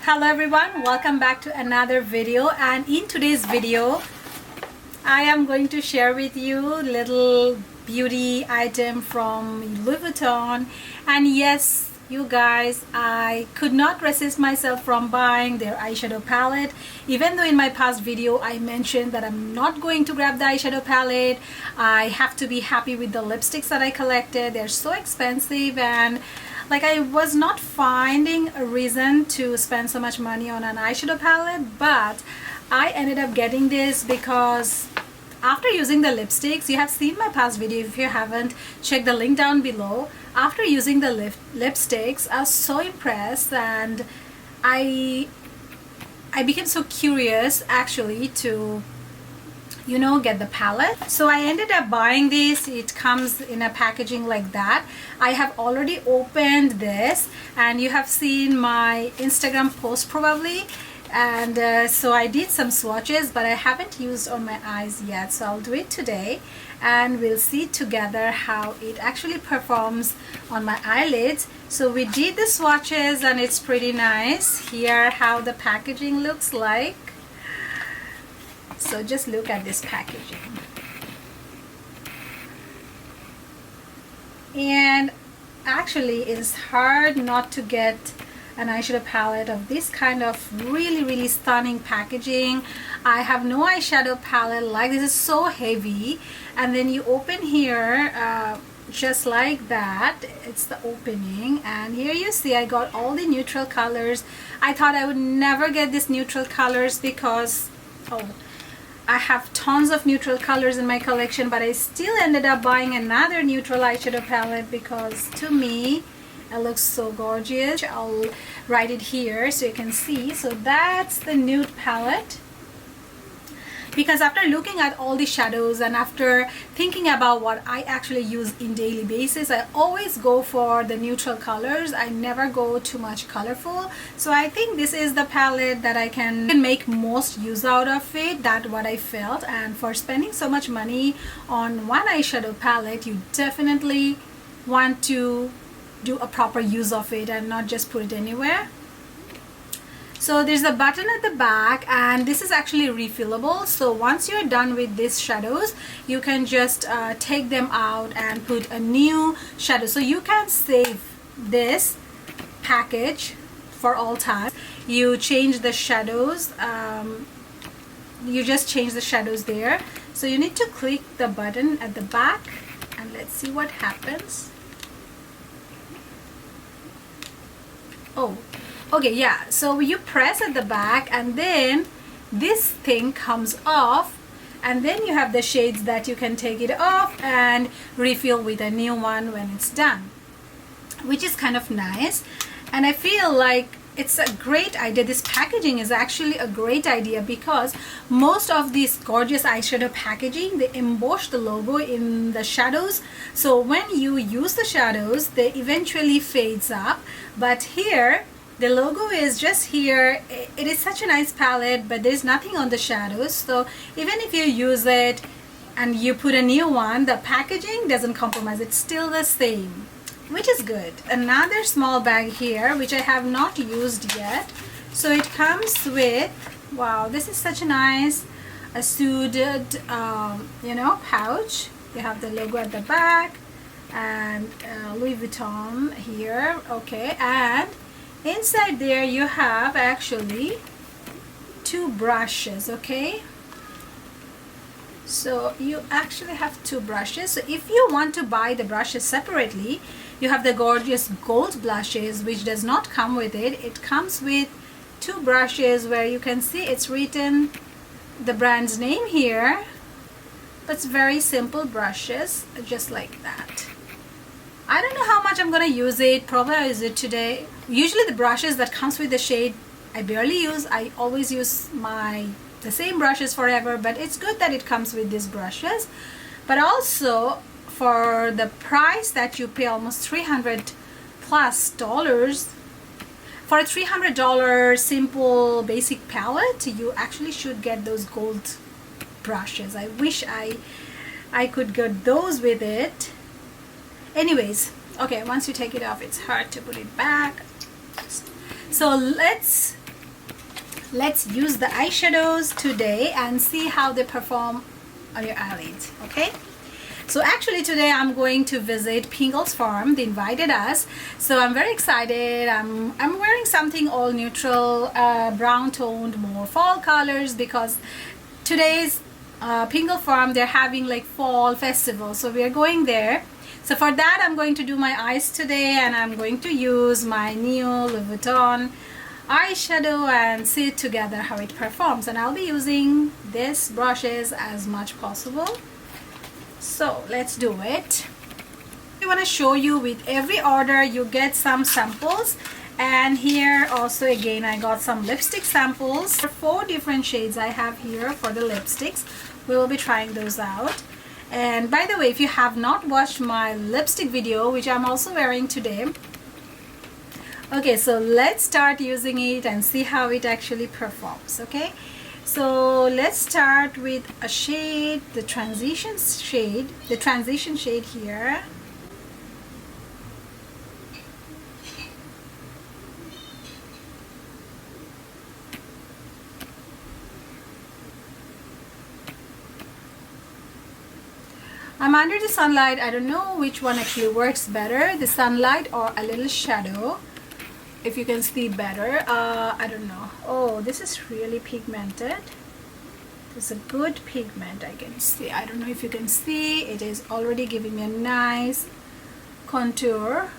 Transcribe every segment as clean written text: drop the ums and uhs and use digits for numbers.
Hello everyone, welcome back to another video, and in today's video I am going to share with you little beauty item from Louis Vuitton. And yes, you guys, I could not resist myself from buying their eyeshadow palette, even though in my past video I mentioned that I'm not going to grab the eyeshadow palette. I have to be happy with the lipsticks that I collected. They're so expensive, and like I was not finding a reason to spend so much money on an eyeshadow palette, but I ended up getting this because after using the lipsticks, you have seen my past video. If you haven't, check the link down below. After using the lipsticks, I was so impressed, and I became so curious actually to get the palette. So I ended up buying this. It comes in a packaging like that. I have already opened this, and you have seen my Instagram post probably, and so I did some swatches, but I haven't used on my eyes yet, so I'll do it today and we'll see together how it actually performs on my eyelids. So we did the swatches and it's pretty nice. Here how the packaging looks like. So just look at this packaging, and actually it's hard not to get an eyeshadow palette of this kind of really stunning packaging. I have no eyeshadow palette like this. Is so heavy, and then you open here just like that. It's the opening, and here you see I got all the neutral colors. I thought I would never get these neutral colors because I have tons of neutral colors in my collection, but I still ended up buying another neutral eyeshadow palette because to me it looks so gorgeous. I'll write it here so you can see. So that's the nude palette, because after looking at all the shadows and after thinking about what I actually use in daily basis, I always go for the neutral colors. I never go too much colorful. So I think this is the palette that I can make most use out of it. That's what I felt. And for spending so much money on one eyeshadow palette, you definitely want to do a proper use of it and not just put it anywhere. So there's a button at the back, and this is actually refillable. So once you're done with these shadows, you can just take them out and put a new shadow. So you can save this package for all time. You change the shadows, you just change the shadows there. So you need to click the button at the back, and let's see what happens. Okay, yeah, so you press at the back and then this thing comes off, and then you have the shades that you can take it off and refill with a new one when it's done, which is kind of nice. And I feel like it's a great idea. This packaging is actually a great idea because most of these gorgeous eyeshadow packaging, they emboss the logo in the shadows. So when you use the shadows, they eventually fades up. But here, the logo is just here. It is such a nice palette, but there's nothing on the shadows. So even if you use it and you put a new one, the packaging doesn't compromise. It's still the same, which is good. Another small bag here, which I have not used yet. So it comes with, wow, this is such a nice suited pouch. You have the logo at the back and Louis Vuitton here. Okay, and inside there you have actually two brushes. Okay, so you actually have two brushes. So if you want to buy the brushes separately, you have the gorgeous gold blushes, which does not come with it. It comes with two brushes where you can see it's written the brand's name here, but it's very simple brushes, just like that. I don't know how much I'm gonna use it. Probably I'll use it today. Usually the brushes that comes with the shade I barely use. I always use the same brushes forever, but it's good that it comes with these brushes. But also for the price that you pay, almost $300 plus, for a $300 simple basic palette, you actually should get those gold brushes. I wish I could get those with it. Anyways, okay, once you take it off, it's hard to put it back. So let's let's use the eyeshadows today and see how they perform on your eyelids. Okay, so actually today I'm going to visit Pingle's farm. They invited us, so I'm very excited. I'm wearing something all neutral, brown toned, more fall colors, because today's Pingle farm, they're having like fall festival, so we are going there. So for that I'm going to do my eyes today, and I'm going to use my new Louis Vuitton eyeshadow and see it together how it performs. And I'll be using this brushes as much possible. So let's do it. I want to show you with every order you get some samples, and here also again I got some lipstick samples. 4 different shades I have here for the lipsticks. We will be trying those out. And by the way, if you have not watched my lipstick video, which I'm also wearing today, okay, so let's start using it and see how it actually performs. Okay, so let's start with a shade, the transition shade here. I'm under the sunlight. I don't know which one actually works better, the sunlight or a little shadow. If you can see better, I don't know. Oh, this is really pigmented. It's a good pigment, I can see. I don't know if you can see, it is already giving me a nice contour.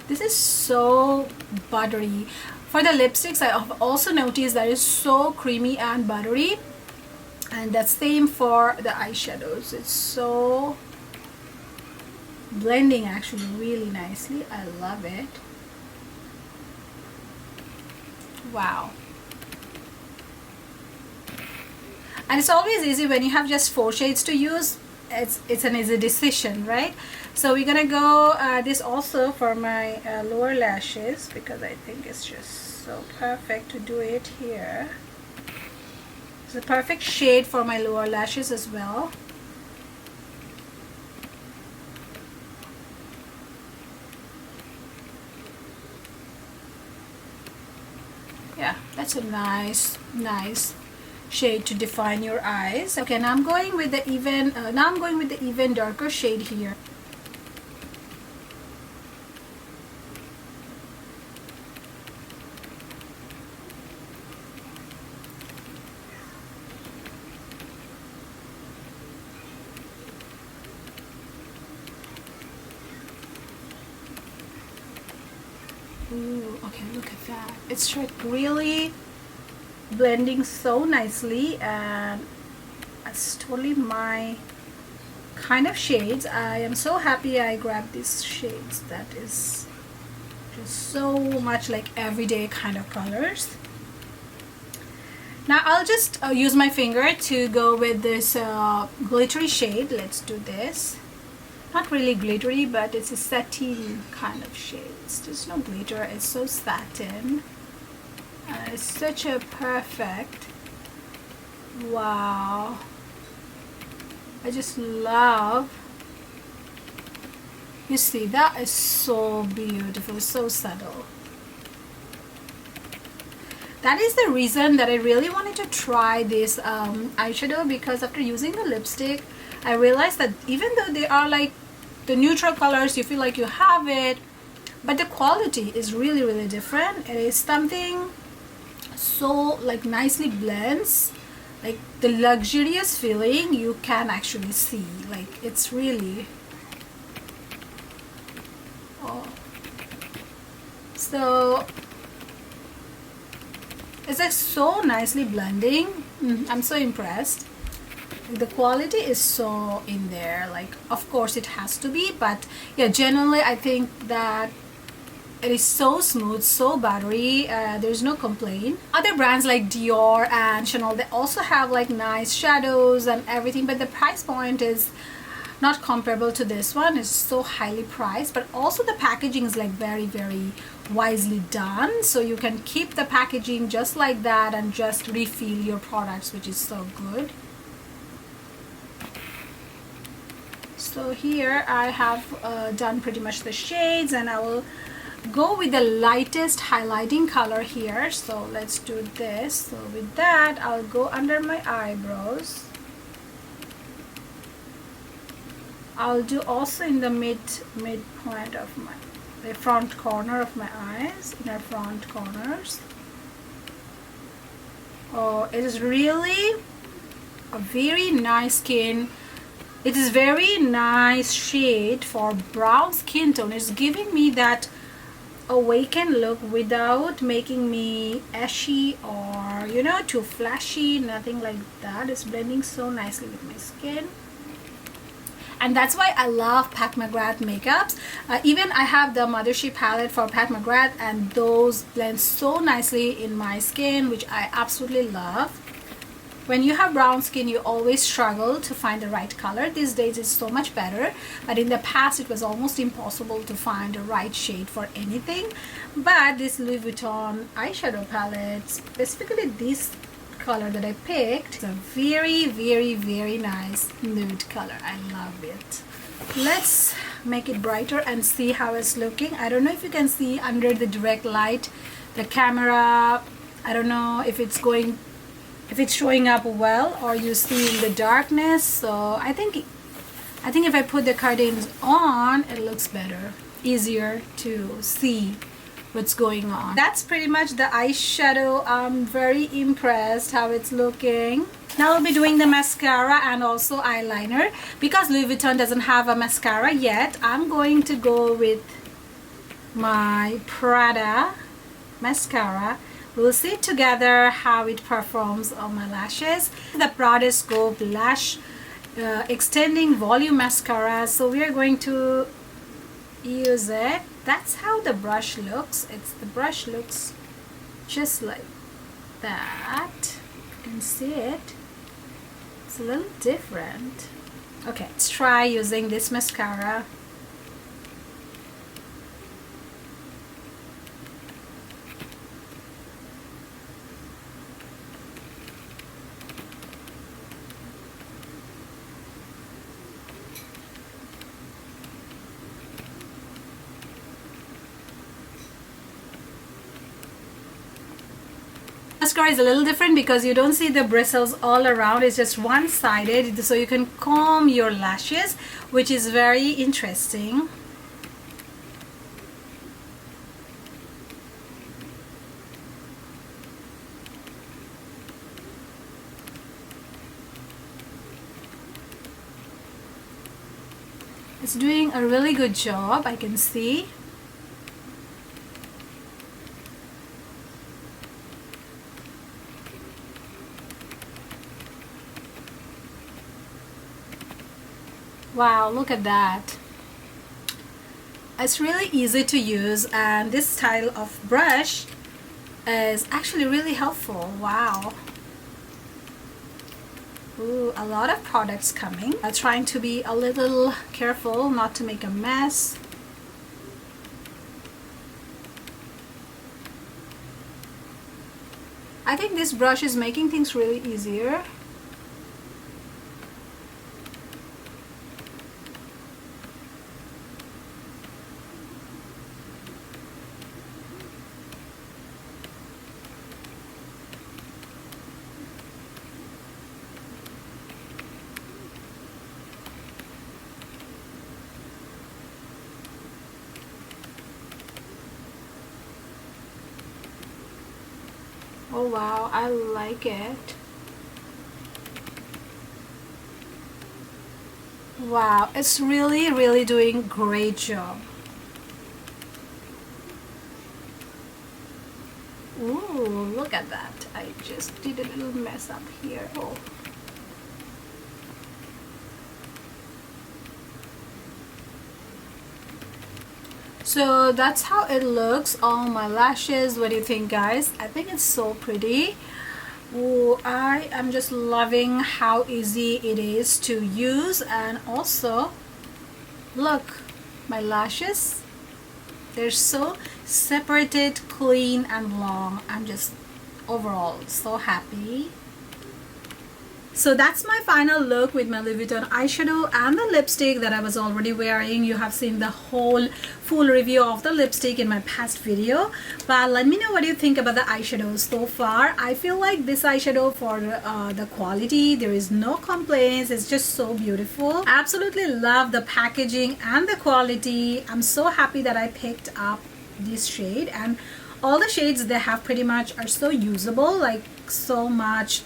This is so buttery. For the lipsticks, I have also noticed that it's so creamy and buttery, and that's same for the eyeshadows. It's so blending actually really nicely. I love it. Wow. And it's always easy when you have just 4 shades to use. It's an easy decision, right? So we're gonna go this also for my lower lashes, because I think it's just so perfect to do it here. It's a perfect shade for my lower lashes as well. Yeah, that's a nice shade to define your eyes. Okay, now I'm going with the even darker shade here. Ooh, okay, look at that. It's like really blending so nicely, and it's totally my kind of shades. I am so happy I grabbed these shades. That is just so much like everyday kind of colors. Now I'll just use my finger to go with this glittery shade. Let's do this. Not really glittery, but it's a satin kind of shade. There's no glitter, it's so satin. It's such a perfect, wow, I just love, you see, that is so beautiful, so subtle. That is the reason that I really wanted to try this eyeshadow, because after using the lipstick I realized that even though they are like the neutral colors, you feel like you have it, but the quality is really different. It is something so like nicely blends, like the luxurious feeling you can actually see, like it's really, oh, so it's like so nicely blending. I'm so impressed. The quality is so in there, like of course it has to be, but yeah, generally I think that it is so smooth, so buttery. There's no complaint. Other brands like Dior and Chanel, they also have like nice shadows and everything, but the price point is not comparable to this one. It's so highly priced, but also the packaging is like very wisely done, so you can keep the packaging just like that and just refill your products, which is so good. So here I have done pretty much the shades, and I will go with the lightest highlighting color here. So let's do this. So with that, I'll go under my eyebrows. I'll do also in the midpoint of the front corner of my eyes, inner front corners. Oh, it is really a very nice skin. It is very nice shade for brown skin tone. It's giving me that awakened look without making me ashy or, you know, too flashy. Nothing like that. It's blending so nicely with my skin. And that's why I love Pat McGrath makeups. Even I have the Mothership palette for Pat McGrath, and those blend so nicely in my skin, which I absolutely love. When you have brown skin, you always struggle to find the right color. These days it's so much better, but in the past it was almost impossible to find the right shade for anything. But this Louis Vuitton eyeshadow palette, specifically this color that I picked, it's a very, very, very nice nude color. I love it. Let's make it brighter and see how it's looking. I don't know if you can see under the direct light, the camera, I don't know if it's showing up well, or you see in the darkness. So I think if I put the curtains on, it looks better, easier to see what's going on. That's pretty much the eyeshadow. I'm very impressed how it's looking. Now I'll be doing the mascara and also eyeliner. Because Louis Vuitton doesn't have a mascara yet, I'm going to go with my Prada mascara. We'll see together how it performs on my lashes. The Prada Scope Lash Extending Volume Mascara. So we are going to use it. That's how the brush looks. The brush looks just like that. You can see it. It's a little different. Okay, let's try using this mascara. Mascara is a little different because you don't see the bristles all around. It's just one-sided, so you can comb your lashes, which is very interesting. It's doing a really good job, I can see. Wow, look at that. It's really easy to use, and this style of brush is actually really helpful. Wow. Ooh, a lot of products coming. I'm trying to be a little careful not to make a mess. I think this brush is making things really easier. Oh wow, I like it. Wow, it's really doing great job. Ooh, look at that. I just did a little mess up here. Oh. So that's how it looks on my lashes. What do you think, guys? I think it's so pretty. Ooh, I am just loving how easy it is to use, and also look, my lashes, they're so separated, clean and long. I'm just overall so happy. So that's my final look with my Louis Vuitton eyeshadow and the lipstick that I was already wearing. You have seen the whole full review of the lipstick in my past video, but let me know what you think about the eyeshadows so far. I feel like this eyeshadow, for the quality, there is no complaints. It's just so beautiful. Absolutely love the packaging and the quality. I'm so happy that I picked up this shade, and all the shades they have pretty much are so usable, like so much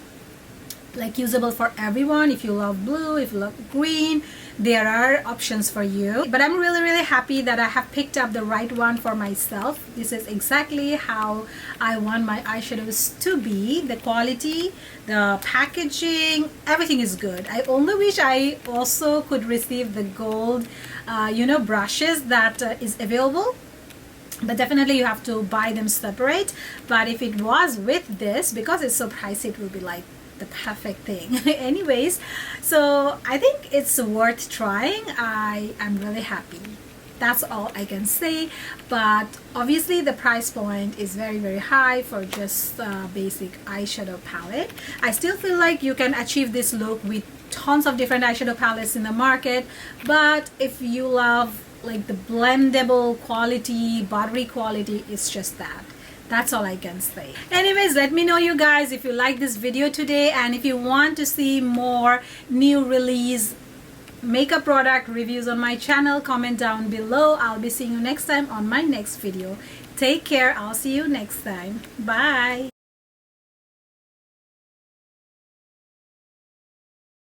like usable for everyone. If you love blue, if you love green, there are options for you. But I'm really happy that I have picked up the right one for myself. This is exactly how I want my eyeshadows to be. The quality, the packaging, everything is good. I only wish I also could receive the gold brushes that is available, but definitely you have to buy them separate. But if it was with this, because it's so pricey, it will be like the perfect thing. Anyways, so I think it's worth trying. I am really happy. That's all I can say. But obviously the price point is very high for just a basic eyeshadow palette. I still feel like you can achieve this look with tons of different eyeshadow palettes in the market, but if you love like the blendable quality, buttery quality, it's just that. That's all I can say. Anyways, let me know you guys if you like this video today, and if you want to see more new release makeup product reviews on my channel, comment down below. I'll be seeing you next time on my next video. Take care. I'll see you next time. Bye.